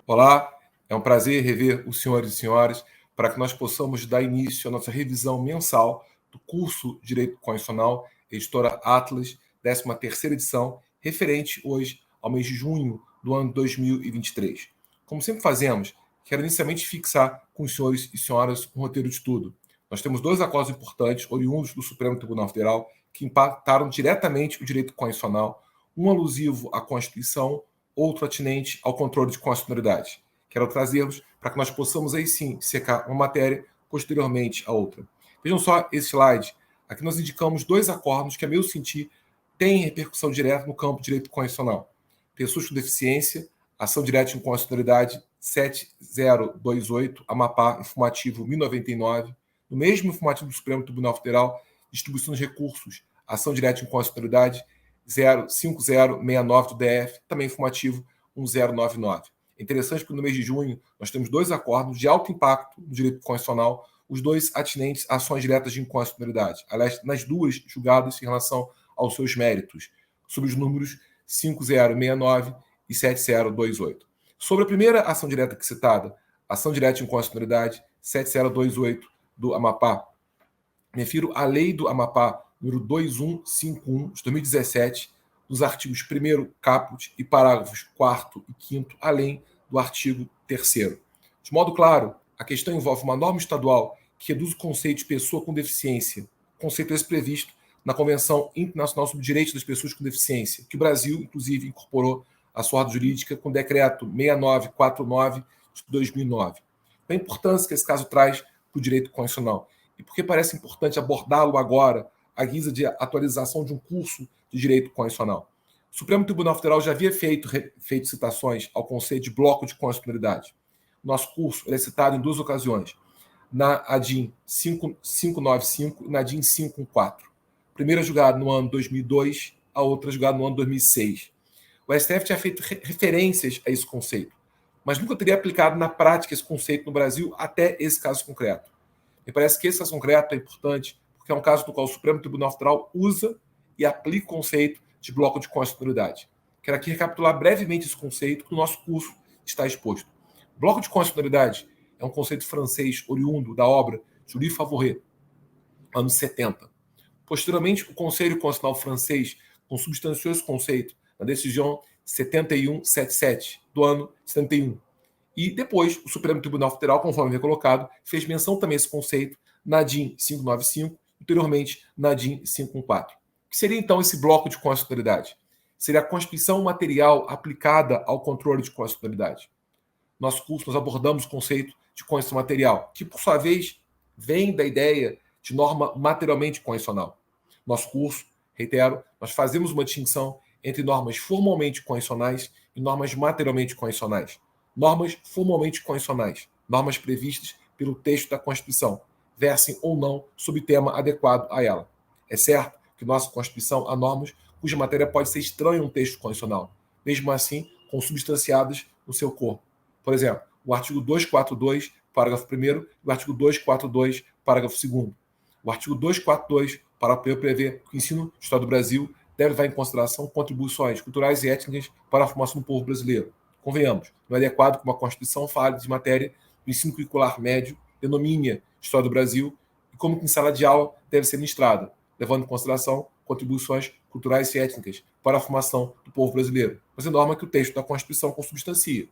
Olá, é um prazer rever os senhores e senhoras para que nós possamos dar início à nossa revisão mensal do curso Direito Constitucional, editora Atlas, 13ª edição, referente hoje ao mês de junho do ano 2023. Como sempre fazemos, quero inicialmente fixar com os senhores e senhoras um roteiro de estudo. Nós temos dois acordos importantes, oriundos do Supremo Tribunal Federal, que impactaram diretamente o direito constitucional, um alusivo à Constituição, outro atinente ao controle de constitucionalidade. Quero trazê-los para que nós possamos aí sim secar uma matéria posteriormente a outra. Vejam só esse slide. Aqui nós indicamos dois acordos que, a meu sentir, têm repercussão direta no campo do direito constitucional. Pessoas com deficiência, ação direta de inconstitucionalidade 7028, Amapá, informativo 1099. No mesmo informativo do Supremo Tribunal Federal, distribuição de recursos, ação direta de inconstitucionalidade 05069 do DF, também informativo 1099. É interessante porque no mês de junho nós temos dois acordos de alto impacto no direito constitucional, os dois atinentes a ações diretas de inconstitucionalidade. Aliás, nas duas julgadas em relação aos seus méritos, sob os números 5069 e 7028. Sobre a primeira ação direta aqui citada, ação direta de inconstitucionalidade 7028 do Amapá, me refiro à lei do Amapá, número 2151, de 2017, dos artigos 1º caput e parágrafos 4º e 5º, além do artigo 3º. De modo claro, a questão envolve uma norma estadual que reduz o conceito de pessoa com deficiência, conceito esse previsto na Convenção Internacional sobre Direitos das Pessoas com Deficiência, que o Brasil, inclusive, incorporou à sua ordem jurídica com o decreto 6949 de 2009. A importância que esse caso traz para o direito constitucional e porque parece importante abordá-lo agora à guisa de atualização de um curso de direito constitucional. O Supremo Tribunal Federal já havia feito citações ao conceito de bloco de constitucionalidade. Nosso curso é citado em duas ocasiões, na ADIM 595 e na ADIM 514. A primeira julgada no ano 2002, a outra julgada no ano 2006. O STF tinha feito referências a esse conceito, mas nunca teria aplicado na prática esse conceito no Brasil até esse caso concreto. Me parece que esse caso concreto é importante porque é um caso no qual o Supremo Tribunal Federal usa e aplica o conceito de bloco de constitucionalidade. Quero aqui recapitular brevemente esse conceito que o nosso curso está exposto. Bloco de constitucionalidade é um conceito francês oriundo da obra Julie Favret, anos 70. Posteriormente, o Conselho Constitucional francês consubstanciou esse conceito na decisão 7177, do ano 71. E depois, o Supremo Tribunal Federal, conforme havia colocado, fez menção também a esse conceito na ADIM 595, anteriormente na ADIM 514. O que seria então esse bloco de constitucionalidade? Seria a Constituição material aplicada ao controle de constitucionalidade. Nosso curso nós abordamos o conceito de Constituição material, que por sua vez vem da ideia de norma materialmente constitucional. Nosso curso, reitero, nós fazemos uma distinção entre normas formalmente constitucionais e normas materialmente constitucionais. Normas formalmente constitucionais, normas previstas pelo texto da Constituição, versem ou não sob tema adequado a ela. É certo que nossa Constituição há normas cuja matéria pode ser estranha a um texto constitucional, mesmo assim consubstanciadas no seu corpo. Por exemplo, o artigo 242, parágrafo 1º, e o artigo 242, parágrafo 2º. O artigo 242, parágrafo 1º, prevê que o ensino de História do Brasil deve levar em consideração contribuições culturais e étnicas para a formação do povo brasileiro. Convenhamos, não é adequado que uma Constituição fale de matéria do ensino curricular médio, denomine História do Brasil e como que em sala de aula deve ser ministrada, levando em consideração contribuições culturais e étnicas para a formação do povo brasileiro, mas é norma que o texto da Constituição consubstancia.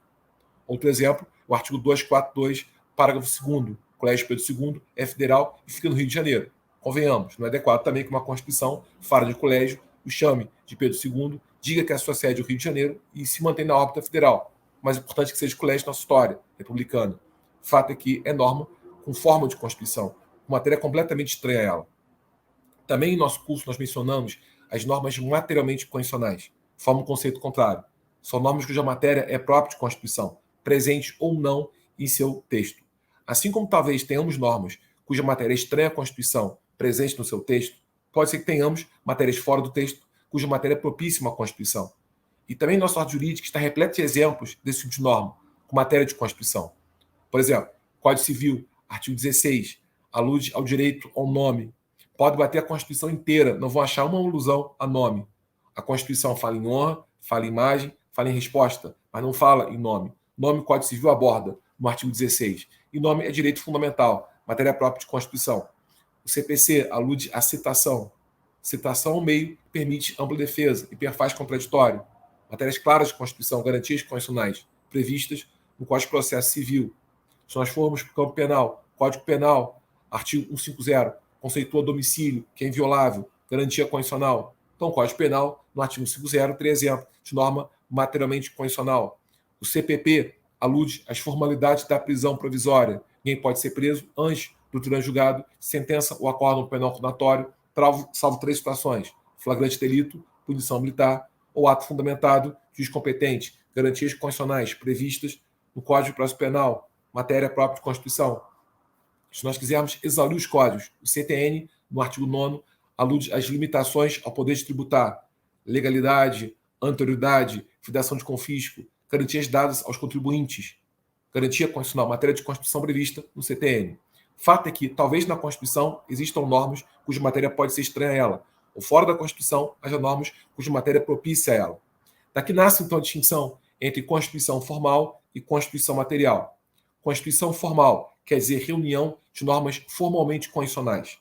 Outro exemplo, o artigo 242, parágrafo 2º, Colégio Pedro II é federal e fica no Rio de Janeiro. Convenhamos, não é adequado também que uma Constituição fale de colégio, o chame de Pedro II, diga que a sua sede é o Rio de Janeiro e se mantém na órbita federal. Mas é importante que seja colégio na nossa história republicana. O fato é que é norma com forma de Constituição, com matéria completamente estranha a ela. Também em nosso curso nós mencionamos as normas materialmente constitucionais. Forma um conceito contrário. São normas cuja matéria é própria de Constituição, presente ou não em seu texto. Assim como talvez tenhamos normas cuja matéria é estranha à Constituição, presente no seu texto, pode ser que tenhamos matérias fora do texto cuja matéria é propíssima à Constituição. E também nossa ordem jurídica está repleta de exemplos desse tipo de norma, com matéria de Constituição. Por exemplo, Código Civil, artigo 16, alude ao direito ao nome. Pode bater a Constituição inteira, não vão achar uma alusão a nome. A Constituição fala em honra, fala em imagem, fala em resposta, mas não fala em nome. Nome Código Civil aborda no artigo 16. E nome é direito fundamental, matéria própria de Constituição. O CPC alude à citação. Citação é um meio que permite ampla defesa e perfaz contraditório. Matérias claras de Constituição, garantias constitucionais previstas no Código de Processo Civil. Se nós formos para o campo penal, Código Penal, artigo 150, conceitua domicílio, que é inviolável, garantia constitucional. Então, Código Penal, no artigo 150, tem exemplo de norma materialmente constitucional. O CPP alude às formalidades da prisão provisória. Ninguém pode ser preso antes do tribunal julgado, sentença ou acórdão penal condenatório, salvo 3 situações: flagrante delito, punição militar ou ato fundamentado, juiz competente, garantias constitucionais previstas no Código de Processo Penal, matéria própria de Constituição. Se nós quisermos exaurir os códigos, o CTN, no artigo 9º, alude às limitações ao poder de tributar, legalidade, anterioridade, filiação de confisco, garantias dadas aos contribuintes, garantia constitucional, matéria de Constituição prevista no CTN. Fato é que, talvez na Constituição, existam normas cuja matéria pode ser estranha a ela, ou fora da Constituição, haja normas cuja matéria é propícia a ela. Daqui nasce, então, a distinção entre Constituição formal e Constituição material. Constituição formal quer dizer reunião de normas formalmente constitucionais.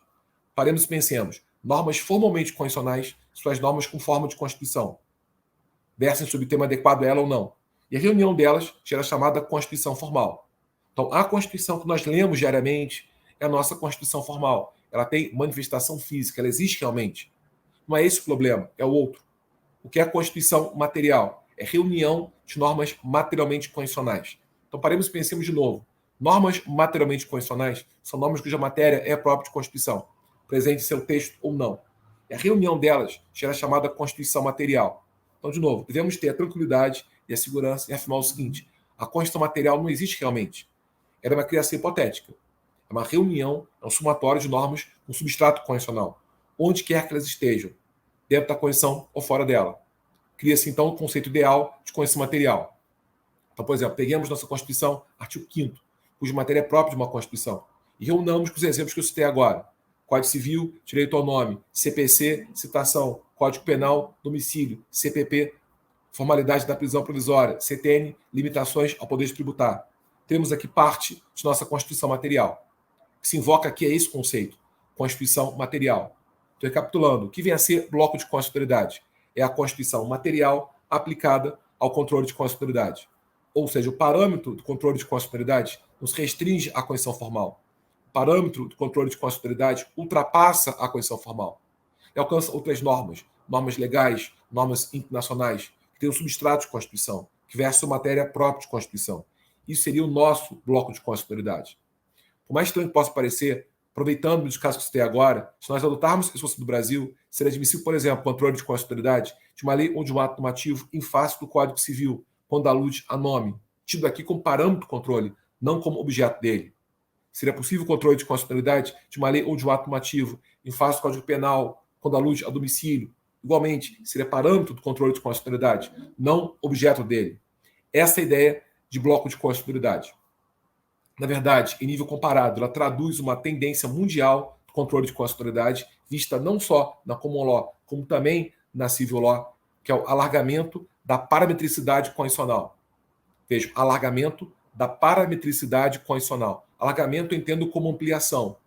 Paremos e pensemos. Normas formalmente constitucionais são as normas com forma de Constituição. Versem sobre o tema adequado a ela ou não. E a reunião delas gera chamada Constituição formal. Então, a Constituição que nós lemos diariamente é a nossa Constituição formal. Ela tem manifestação física, ela existe realmente. Não é esse o problema, é o outro. O que é a Constituição material? É reunião de normas materialmente constitucionais. Então, paremos e pensemos de novo. Normas materialmente constitucionais são normas cuja matéria é própria de Constituição, presente em seu texto ou não. E a reunião delas gera chamada Constituição material. Então, de novo, devemos ter a tranquilidade e a segurança em afirmar o seguinte: a Constituição material não existe realmente. Ela é uma criação hipotética. É uma reunião, é um somatório de normas com substrato constitucional, onde quer que elas estejam, dentro da Constituição ou fora dela. Cria-se, então, o conceito ideal de Constituição material. Então, por exemplo, peguemos nossa Constituição, artigo 5º, cuja matéria é própria de uma Constituição, e reunamos com os exemplos que eu citei agora: Código Civil, direito ao nome; CPC, citação; Código Penal, domicílio; CPP, formalidade da prisão provisória; CTN, limitações ao poder de tributar. Temos aqui parte de nossa Constituição material. O que se invoca aqui é esse conceito: Constituição material. Estou recapitulando. O que vem a ser bloco de constitucionalidade? É a Constituição material aplicada ao controle de constitucionalidade. Ou seja, o parâmetro do controle de constitucionalidade nos restringe à Constituição formal. O parâmetro do controle de constitucionalidade ultrapassa a Constituição formal e alcança outras normas, normas legais, normas internacionais, que têm o substrato de Constituição, que versam matéria própria de Constituição. Isso seria o nosso bloco de constitucionalidade. Por mais estranho que possa parecer, aproveitando dos casos que citei agora, se nós adotarmos isso fosse do Brasil, seria admissível, por exemplo, o controle de constitucionalidade de uma lei ou de um ato normativo em face do Código Civil, quando alude a nome, tido aqui como parâmetro do controle, não como objeto dele. Seria possível o controle de constitucionalidade de uma lei ou de um ato normativo em face do Código Penal, quando alude a domicílio. Igualmente, seria parâmetro do controle de constitucionalidade, não objeto dele. Essa é a ideia de bloco de constitucionalidade. Na verdade, em nível comparado, ela traduz uma tendência mundial do controle de constitucionalidade, vista não só na common law, como também na civil law, que é o alargamento da parametricidade constitucional. Veja, alargamento da parametricidade constitucional. Alargamento eu entendo como ampliação.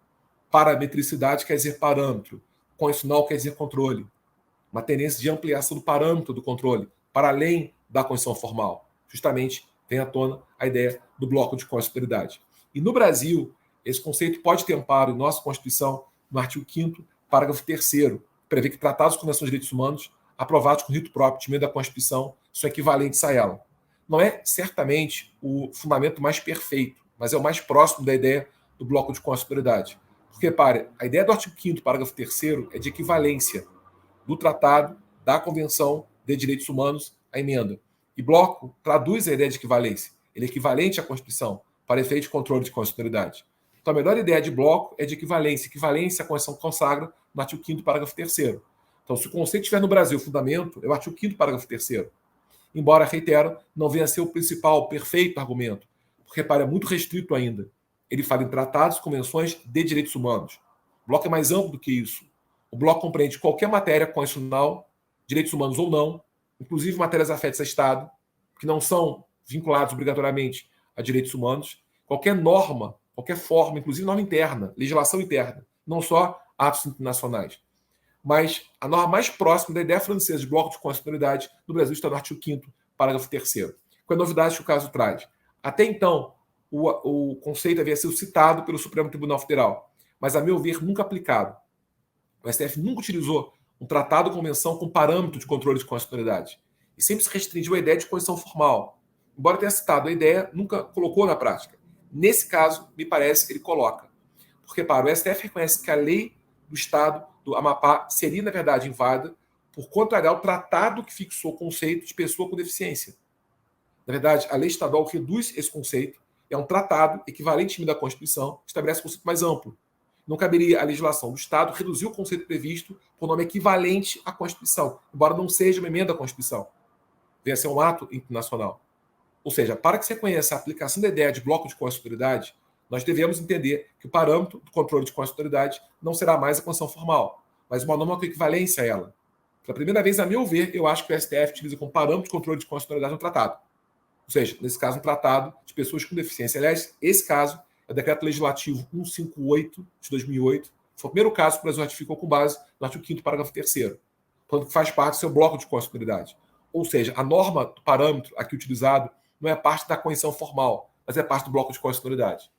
Parametricidade quer dizer parâmetro. Constitucional quer dizer controle. Uma tendência de ampliação do parâmetro do controle para além da Constituição formal. Justamente vem à tona a ideia do bloco de constitucionalidade. E no Brasil, esse conceito pode ter amparo em nossa Constituição, no artigo 5º, parágrafo 3º, prevê que tratados de convenção de direitos humanos aprovados com rito próprio de emenda da Constituição são equivalentes a ela. Não é certamente o fundamento mais perfeito, mas é o mais próximo da ideia do bloco de constitucionalidade. Porque, repare, a ideia do artigo 5º, parágrafo 3º, é de equivalência do Tratado da Convenção de Direitos Humanos à emenda. E bloco traduz a ideia de equivalência. Ele é equivalente à Constituição para efeito de controle de constitucionalidade. Então, a melhor ideia de bloco é de equivalência. Equivalência a Constituição consagra no artigo 5º, parágrafo 3º. Então, se o conceito estiver no Brasil, o fundamento é o artigo 5º, parágrafo 3º. Embora, reitero, não venha a ser o principal, perfeito argumento, porque, repare, é muito restrito ainda. Ele fala em tratados e convenções de direitos humanos. O bloco é mais amplo do que isso. O bloco compreende qualquer matéria constitucional, direitos humanos ou não, inclusive matérias afetas a Estado, que não são vinculados obrigatoriamente a direitos humanos, qualquer norma, qualquer forma, inclusive norma interna, legislação interna, não só atos internacionais. Mas a norma mais próxima da ideia francesa de bloco de constitucionalidade no Brasil está no artigo 5º, parágrafo 3º. Qual é a novidade que o caso traz? Até então, o conceito havia sido citado pelo Supremo Tribunal Federal, mas, a meu ver, nunca aplicado. O STF nunca utilizou um tratado ou convenção com parâmetro de controle de constitucionalidade. E sempre se restringiu à ideia de condição formal. Embora tenha citado a ideia, nunca colocou na prática. Nesse caso, me parece que ele coloca. Porque, para o STF reconhece que a lei do Estado do Amapá seria, na verdade, inválida por contrariar o tratado que fixou o conceito de pessoa com deficiência. Na verdade, a lei estadual reduz esse conceito. É um tratado equivalente da Constituição, que estabelece um conceito mais amplo. Não caberia à legislação do Estado reduzir o conceito previsto por nome equivalente à Constituição, embora não seja uma emenda à Constituição. Venha a ser um ato internacional. Ou seja, para que se reconheça a aplicação da ideia de bloco de constitucionalidade, nós devemos entender que o parâmetro do controle de constitucionalidade não será mais a condição formal, mas uma norma com equivalência a ela. Pela primeira vez, a meu ver, eu acho que o STF utiliza como parâmetro de controle de constitucionalidade um tratado. Ou seja, nesse caso, um tratado de pessoas com deficiência. Aliás, esse caso é o Decreto Legislativo 158 de 2008. Foi o primeiro caso que o Brasil ratificou com base no artigo 5º, parágrafo 3º, portanto, que faz parte do seu bloco de constitucionalidade. Ou seja, a norma do parâmetro aqui utilizado não é parte da convenção formal, mas é parte do bloco de constitucionalidade.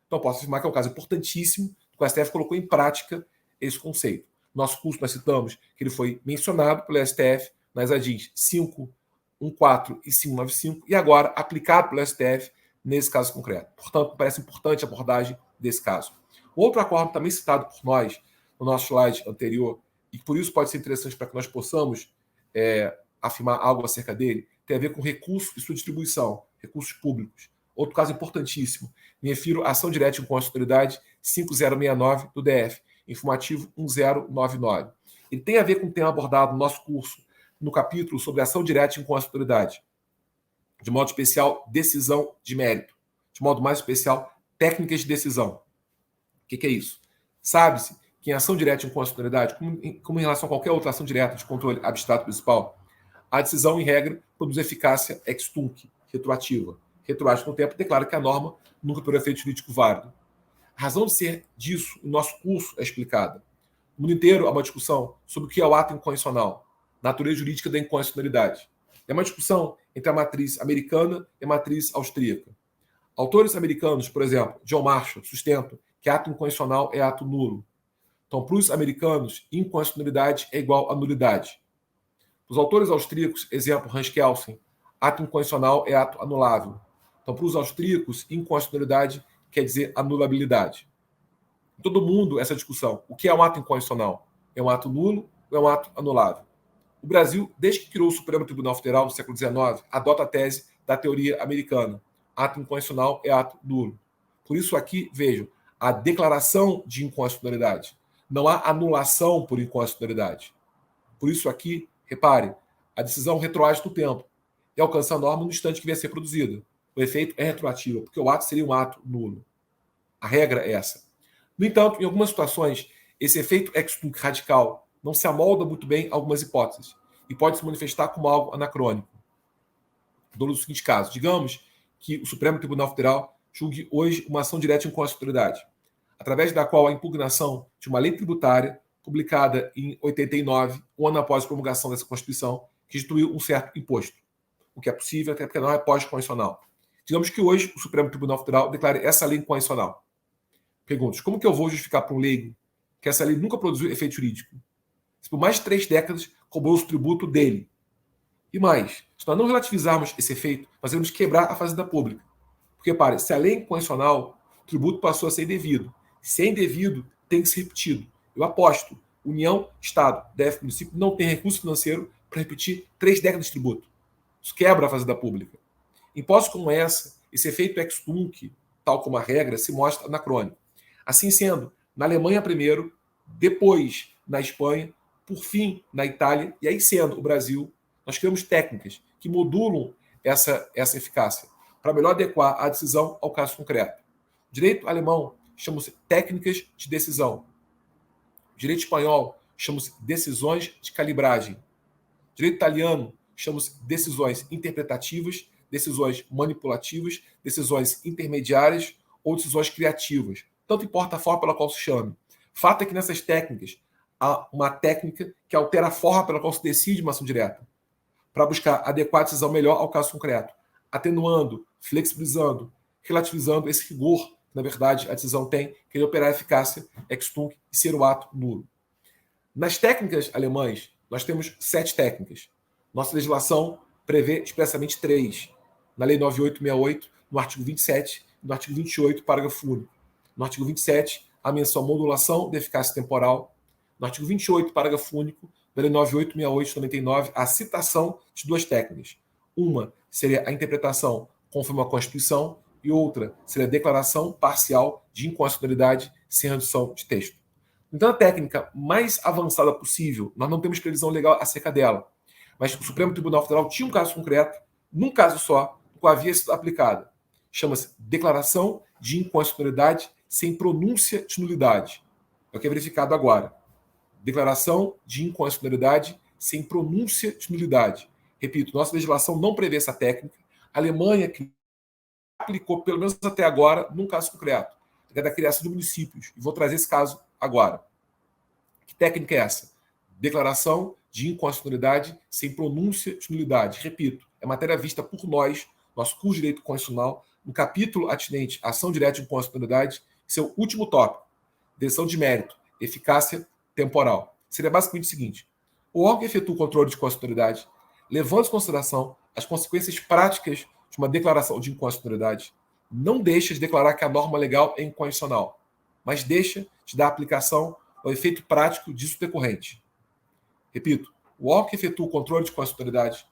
Então, posso afirmar que é um caso importantíssimo que o STF colocou em prática esse conceito. No nosso curso, nós citamos que ele foi mencionado pelo STF nas ADIs 514 e 595 e agora aplicado pelo STF nesse caso concreto. Portanto, parece importante a abordagem desse caso. Outro acordo também citado por nós no nosso slide anterior, e por isso pode ser interessante para que nós possamos afirmar algo acerca dele, tem a ver com recurso e sua distribuição, recursos públicos. Outro caso importantíssimo, me refiro à ação direta de inconstitucionalidade 5069 do DF, informativo 1099. Ele tem a ver com o tema abordado no nosso curso, no capítulo sobre ação direta de inconstitucionalidade. De modo especial, decisão de mérito. De modo mais especial, técnicas de decisão. O que é isso? Sabe-se que em ação direta de inconstitucionalidade, como em relação a qualquer outra ação direta de controle abstrato principal, a decisão, em regra, produz eficácia ex tunc, retroativa. Retroage no tempo declara que a norma nunca terá efeito jurídico válido. A razão de ser disso, o nosso curso é explicada. No mundo inteiro há uma discussão sobre o que é o ato inconstitucional, natureza jurídica da inconstitucionalidade. É uma discussão entre a matriz americana e a matriz austríaca. Autores americanos, por exemplo, John Marshall, sustentam que ato inconstitucional é ato nulo. Então, para os americanos, inconstitucionalidade é igual a nulidade. Os autores austríacos, exemplo, Hans Kelsen, ato inconstitucional é ato anulável. Então, para os austríacos, inconstitucionalidade quer dizer anulabilidade. Em todo mundo, essa discussão. O que é um ato inconstitucional? É um ato nulo ou é um ato anulável? O Brasil, desde que criou o Supremo Tribunal Federal no século XIX, adota a tese da teoria americana. Ato inconstitucional é ato nulo. Por isso aqui, vejam, a declaração de inconstitucionalidade. Não há anulação por inconstitucionalidade. Por isso aqui, repare, a decisão retroage no tempo e alcança a norma no instante que vier a ser produzida. O efeito é retroativo, porque o ato seria um ato nulo. A regra é essa. No entanto, em algumas situações, esse efeito ex tunc radical não se amolda muito bem a algumas hipóteses e pode se manifestar como algo anacrônico. Dou o seguinte caso. Digamos que o Supremo Tribunal Federal julgue hoje uma ação direta de inconstitucionalidade, através da qual a impugnação de uma lei tributária publicada em 89, um ano após a promulgação dessa Constituição, que instituiu um certo imposto, o que é possível, até porque não é pós-constitucional. Digamos que hoje o Supremo Tribunal Federal declare essa lei inconstitucional. Pergunto, como que eu vou justificar para um leigo que essa lei nunca produziu efeito jurídico? Se por mais de 3 décadas cobrou o tributo dele. E mais, se nós não relativizarmos esse efeito, nós vamos quebrar a fazenda pública. Porque, pare, se a lei é inconstitucional, o tributo passou a ser indevido. Se é indevido, tem que ser repetido. Eu aposto, União, Estado, DF, município, não tem recurso financeiro para repetir 3 décadas de tributo. Isso quebra a fazenda pública. Impostos como essa, esse efeito ex tunc, tal como a regra, se mostra anacrônico. Assim sendo, na Alemanha primeiro, depois na Espanha, por fim na Itália, e aí sendo o Brasil, nós criamos técnicas que modulam essa eficácia para melhor adequar a decisão ao caso concreto. O direito alemão chama-se técnicas de decisão. O direito espanhol chama-se decisões de calibragem. O direito italiano chama-se decisões interpretativas, decisões manipulativas, decisões intermediárias ou decisões criativas. Tanto importa a forma pela qual se chame. Fato é que nessas técnicas, há uma técnica que altera a forma pela qual se decide uma ação direta, para buscar adequar a decisão melhor ao caso concreto, atenuando, flexibilizando, relativizando esse rigor que, na verdade, a decisão tem, que ele operar a eficácia, ex tunc e ser o ato nulo. Nas técnicas alemãs, nós temos 7 técnicas. Nossa legislação prevê expressamente 3. Na Lei 9868, no artigo 27 e no artigo 28, parágrafo único. No artigo 27, a menção modulação de eficácia temporal. No artigo 28, parágrafo único, da Lei 9868 de 99, a citação de 2 técnicas. Uma seria a interpretação conforme a Constituição e outra seria a declaração parcial de inconstitucionalidade sem redução de texto. Então, a técnica mais avançada possível, nós não temos previsão legal acerca dela, mas o Supremo Tribunal Federal tinha um caso concreto, num caso só, no qual havia sido aplicada. Chama-se declaração de inconstitucionalidade sem pronúncia de nulidade. É o que é verificado agora. Declaração de inconstitucionalidade sem pronúncia de nulidade. Repito, nossa legislação não prevê essa técnica. A Alemanha que aplicou, pelo menos até agora, num caso concreto, que é da criação de municípios. E vou trazer esse caso agora. Que técnica é essa? Declaração de inconstitucionalidade sem pronúncia de nulidade. Repito, é matéria vista por nós, nosso curso de Direito Constitucional, no capítulo atinente à ação direta de inconstitucionalidade, seu último tópico, decisão de mérito, eficácia temporal. Seria basicamente o seguinte: o órgão que efetua o controle de constitucionalidade, levando em consideração as consequências práticas de uma declaração de inconstitucionalidade, não deixa de declarar que a norma legal é inconstitucional, mas deixa de dar aplicação ao efeito prático disso decorrente. Repito, o órgão que efetua o controle de constitucionalidade,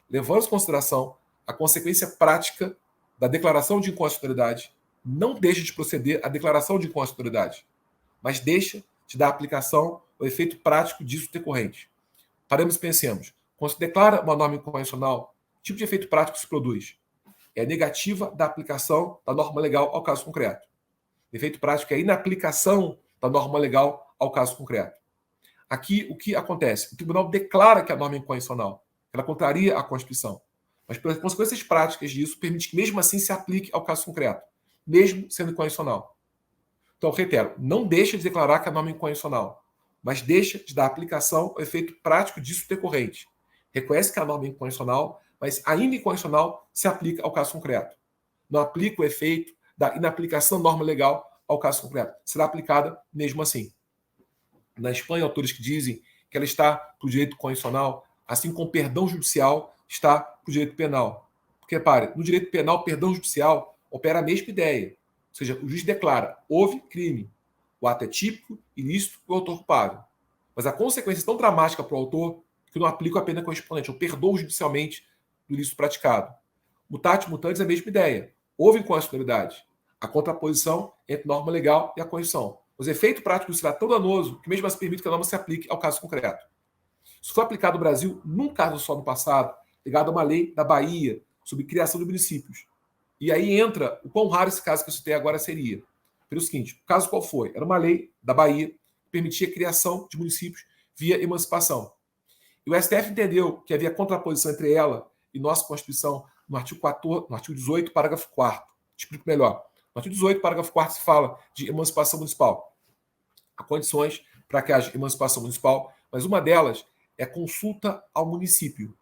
levando em consideração a consequência prática da declaração de inconstitucionalidade, não deixa de proceder à declaração de inconstitucionalidade, mas deixa de dar aplicação ao efeito prático disso decorrente. Paramos e pensemos. Quando se declara uma norma inconstitucional, que tipo de efeito prático se produz? É a negativa da aplicação da norma legal ao caso concreto. O efeito prático é a inaplicação da norma legal ao caso concreto. Aqui, o que acontece? O tribunal declara que a norma é inconstitucional. Ela contraria a Constituição. Mas, pelas consequências práticas disso, permite que, mesmo assim, se aplique ao caso concreto, mesmo sendo inconstitucional. Então, reitero, não deixa de declarar que a norma é inconstitucional, mas deixa de dar aplicação ao efeito prático disso decorrente. Reconhece que a norma é inconstitucional, mas ainda inconstitucional se aplica ao caso concreto. Não aplica o efeito da inaplicação da norma legal ao caso concreto. Será aplicada mesmo assim. Na Espanha, autores que dizem que ela está para o direito constitucional, assim como o perdão judicial está para o direito penal. Porque, repare, no direito penal, o perdão judicial opera a mesma ideia. Ou seja, o juiz declara, houve crime. O ato é típico, ilícito e o autor culpável. Mas a consequência é tão dramática para o autor que não aplica a pena correspondente. Eu perdoo judicialmente do ilícito praticado. Mutatis mutandis é a mesma ideia. Houve inconstitucionalidade. A contraposição entre norma legal e a Constituição. Os efeitos práticos será tão danoso que mesmo assim permite que a norma se aplique ao caso concreto. Isso foi aplicado no Brasil num caso só no passado, ligado a uma lei da Bahia sobre criação de municípios. E aí entra o quão raro esse caso que eu citei agora seria. Pelo seguinte, o caso qual foi? Era uma lei da Bahia que permitia a criação de municípios via emancipação. E o STF entendeu que havia contraposição entre ela e nossa Constituição no artigo 14, no artigo 18, parágrafo 4º. Explico melhor. No artigo 18, parágrafo 4º, se fala de emancipação municipal. Há condições para que haja emancipação municipal, mas uma delas é consulta ao município.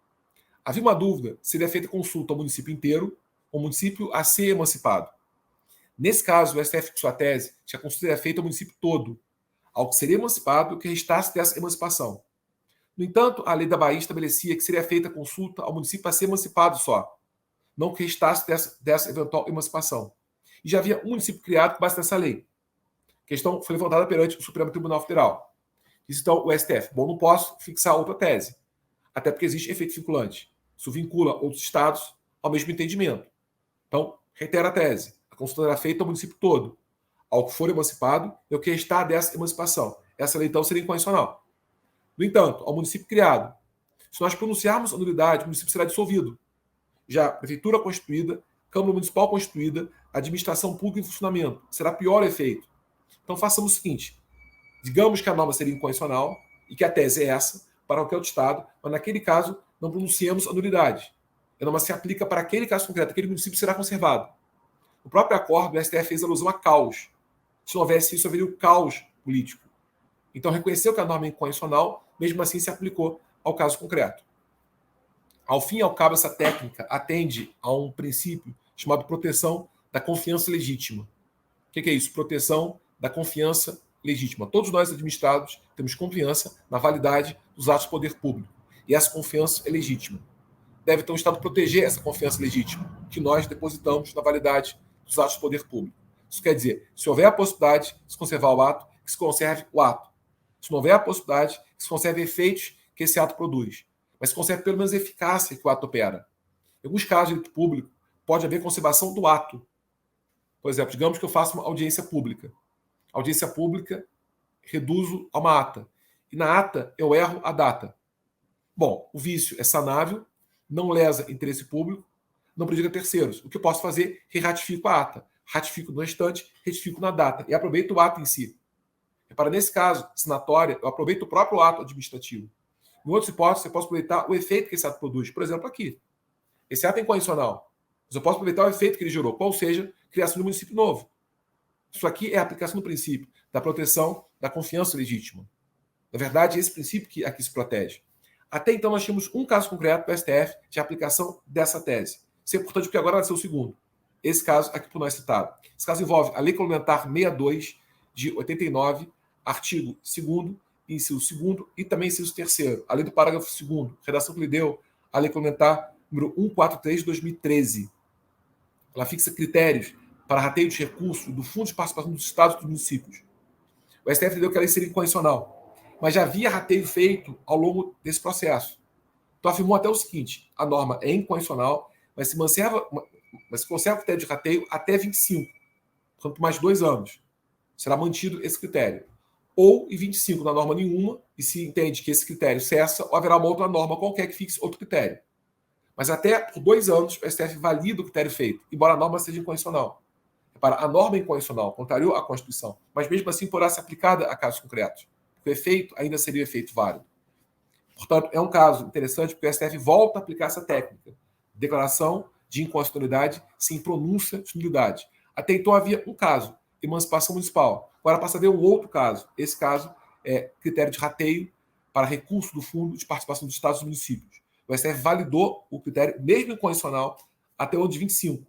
Havia uma dúvida se seria feita consulta ao município inteiro ou ao município a ser emancipado. Nesse caso, o STF, com sua tese, que a consulta seria feita ao município todo, ao que seria emancipado e o que restasse dessa emancipação. No entanto, a lei da Bahia estabelecia que seria feita consulta ao município a ser emancipado só, não que restasse dessa eventual emancipação. E já havia um município criado com base nessa lei. A questão foi levantada perante o Supremo Tribunal Federal. Disse então o STF, bom, não posso fixar outra tese, até porque existe efeito vinculante. Isso vincula outros estados ao mesmo entendimento. Então, reitera a tese. A consulta será feita ao município todo, ao que for emancipado e ao que está dessa emancipação. Essa lei, então, seria inconstitucional. No entanto, ao município criado, se nós pronunciarmos a nulidade, o município será dissolvido. Já a prefeitura constituída, Câmara Municipal constituída, administração pública em funcionamento. Será pior o efeito. Então, façamos o seguinte. Digamos que a norma seria inconstitucional e que a tese é essa para qualquer outro estado, mas naquele caso não pronunciamos a nulidade. A norma se aplica para aquele caso concreto, aquele município será conservado. No próprio acordo, o STF fez alusão a caos. Se não houvesse isso, haveria o caos político. Então, reconheceu que a norma é inconstitucional, mesmo assim se aplicou ao caso concreto. Ao fim e ao cabo, essa técnica atende a um princípio chamado proteção da confiança legítima. O que é isso? Proteção da confiança legítima. Todos nós, administrados, temos confiança na validade dos atos do poder público. E essa confiança é legítima. Deve, então, o Estado proteger essa confiança legítima que nós depositamos na validade dos atos do poder público. Isso quer dizer, se houver a possibilidade de se conservar o ato, que se conserve o ato. Se não houver a possibilidade, que se conserve efeitos que esse ato produz. Mas se conserve pelo menos a eficácia que o ato opera. Em alguns casos de direito público, pode haver conservação do ato. Por exemplo, digamos que eu faço uma audiência pública. A audiência pública reduzo a uma ata. E na ata eu erro a data. Bom, o vício é sanável, não lesa interesse público, não prejudica terceiros. O que eu posso fazer? Ratifico a ata. Ratifico no restante, retifico na data. E aproveito o ato em si. Repara, nesse caso, assinatória, eu aproveito o próprio ato administrativo. Em outras hipóteses, eu posso aproveitar o efeito que esse ato produz. Por exemplo, aqui. Esse ato é incondicional. Mas eu posso aproveitar o efeito que ele gerou, qual seja, criação de um município novo. Isso aqui é a aplicação do princípio da proteção da confiança legítima. Na verdade, é esse princípio que aqui se protege. Até então, nós tínhamos um caso concreto do STF de aplicação dessa tese. Isso é importante porque agora vai ser o segundo. Esse caso aqui por nós citado. Esse caso envolve a Lei Complementar 62 de 89, artigo 2º, inciso 2º e também inciso 3º, além do parágrafo 2º, redação que lhe deu a Lei Complementar número 143 de 2013. Ela fixa critérios para rateio de recursos do Fundo de Participação dos Estados e dos Municípios. O STF entendeu que a lei seria inconstitucional, mas já havia rateio feito ao longo desse processo. Então afirmou até o seguinte: a norma é inconstitucional, mas se conserva o critério de rateio até 25, portanto mais 2 anos. Será mantido esse critério. Ou em 25 na norma nenhuma, e se entende que esse critério cessa, ou haverá uma outra norma qualquer que fixe outro critério. Mas até por 2 anos o STF valida o critério feito, embora a norma seja inconstitucional. Repara, a norma é inconstitucional, contrariou a Constituição, mas mesmo assim poderá ser aplicada a casos concretos. O efeito ainda seria efeito válido. Portanto, é um caso interessante porque o STF volta a aplicar essa técnica. Declaração de inconstitucionalidade sem pronúncia de nulidade. Até então havia um caso, emancipação municipal. Agora passa a haver um outro caso. Esse caso é critério de rateio para recurso do Fundo de Participação dos Estados e Municípios. O STF validou o critério, mesmo inconstitucional, até o ano de 25.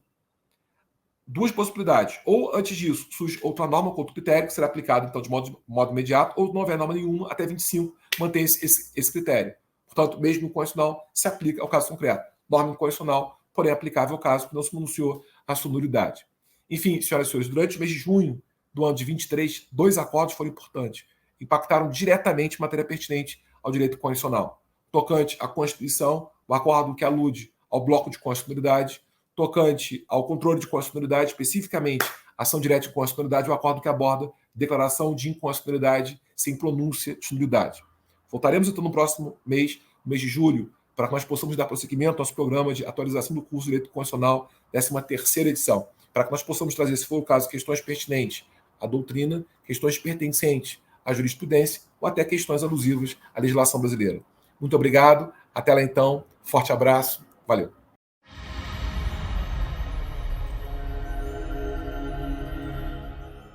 2 possibilidades. Ou, antes disso, surge outra norma com outro critério, que será aplicado, então, de modo imediato, ou não houver norma nenhuma, até 25, mantém esse critério. Portanto, mesmo inconstitucional, se aplica ao caso concreto. Norma inconstitucional, porém aplicável ao caso que não se pronunciou a sua nulidade. Enfim, senhoras e senhores, durante o mês de junho do ano de 23, 2 acordos foram importantes. Impactaram diretamente matéria pertinente ao direito constitucional. Tocante à Constituição, o acordo que alude ao bloco de constitucionalidade, tocante ao controle de constitucionalidade, especificamente ação direta de constitucionalidade, o acordo que aborda declaração de inconstitucionalidade sem pronúncia de nulidade. Voltaremos então no próximo mês, no mês de julho, para que nós possamos dar prosseguimento ao nosso programa de atualização do curso de Direito Constitucional, 13ª edição, para que nós possamos trazer, se for o caso, questões pertinentes à doutrina, questões pertencentes à jurisprudência ou até questões alusivas à legislação brasileira. Muito obrigado, até lá então, forte abraço, valeu.